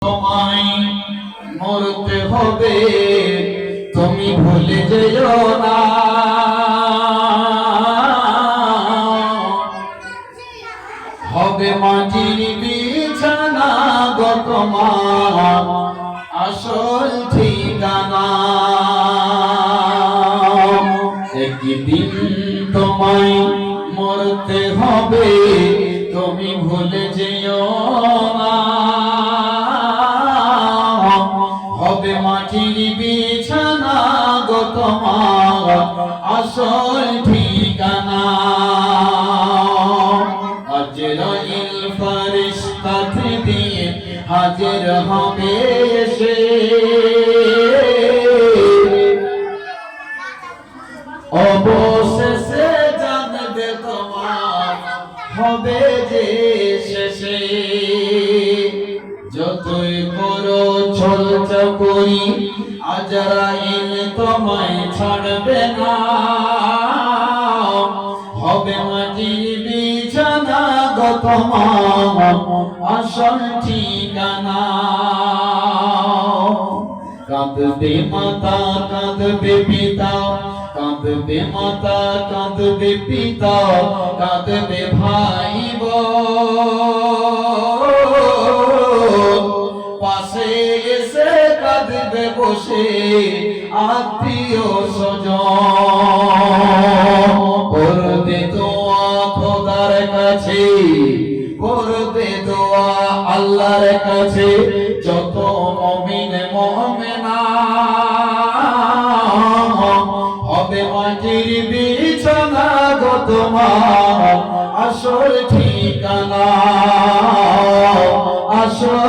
তোমায় মরতে হবে, তুমি ভুলে যেও না। হবে মাটির বিছানা গো তোমার আসল ঠিকানা। একদিন তোমায় মরতে হবে, তুমি ভুলে যেও না। হবে মাটির বিছানা গো তোমার আসল ঠিকানা। আজরাইল ফেরেশতা দিয়ে হাজির হবে এসে, অবশেষে জানবে তোমার হবে যে শেষে। যতই করো ছল চাকরি আজরাইল তোমায় ছাড়বে না। হবে মাটির বিছানা গো তোমার আসল ঠিকানা। কাঁদবে মাতা কাঁদবে পিতা, কাঁদবে মাতা কাঁদবে পিতা, কাঁদবে ভাই বোন। পাশে এসে কাঁদবে বসে আত্মীয় স্বজন। করবে দোয়া খোদার কাছে, করবে দোয়া আল্লাহর কাছে, যত মুমিন মুমিনা। হবে মাটির বিছানা গো তোমার আসল ঠিকানা, আসল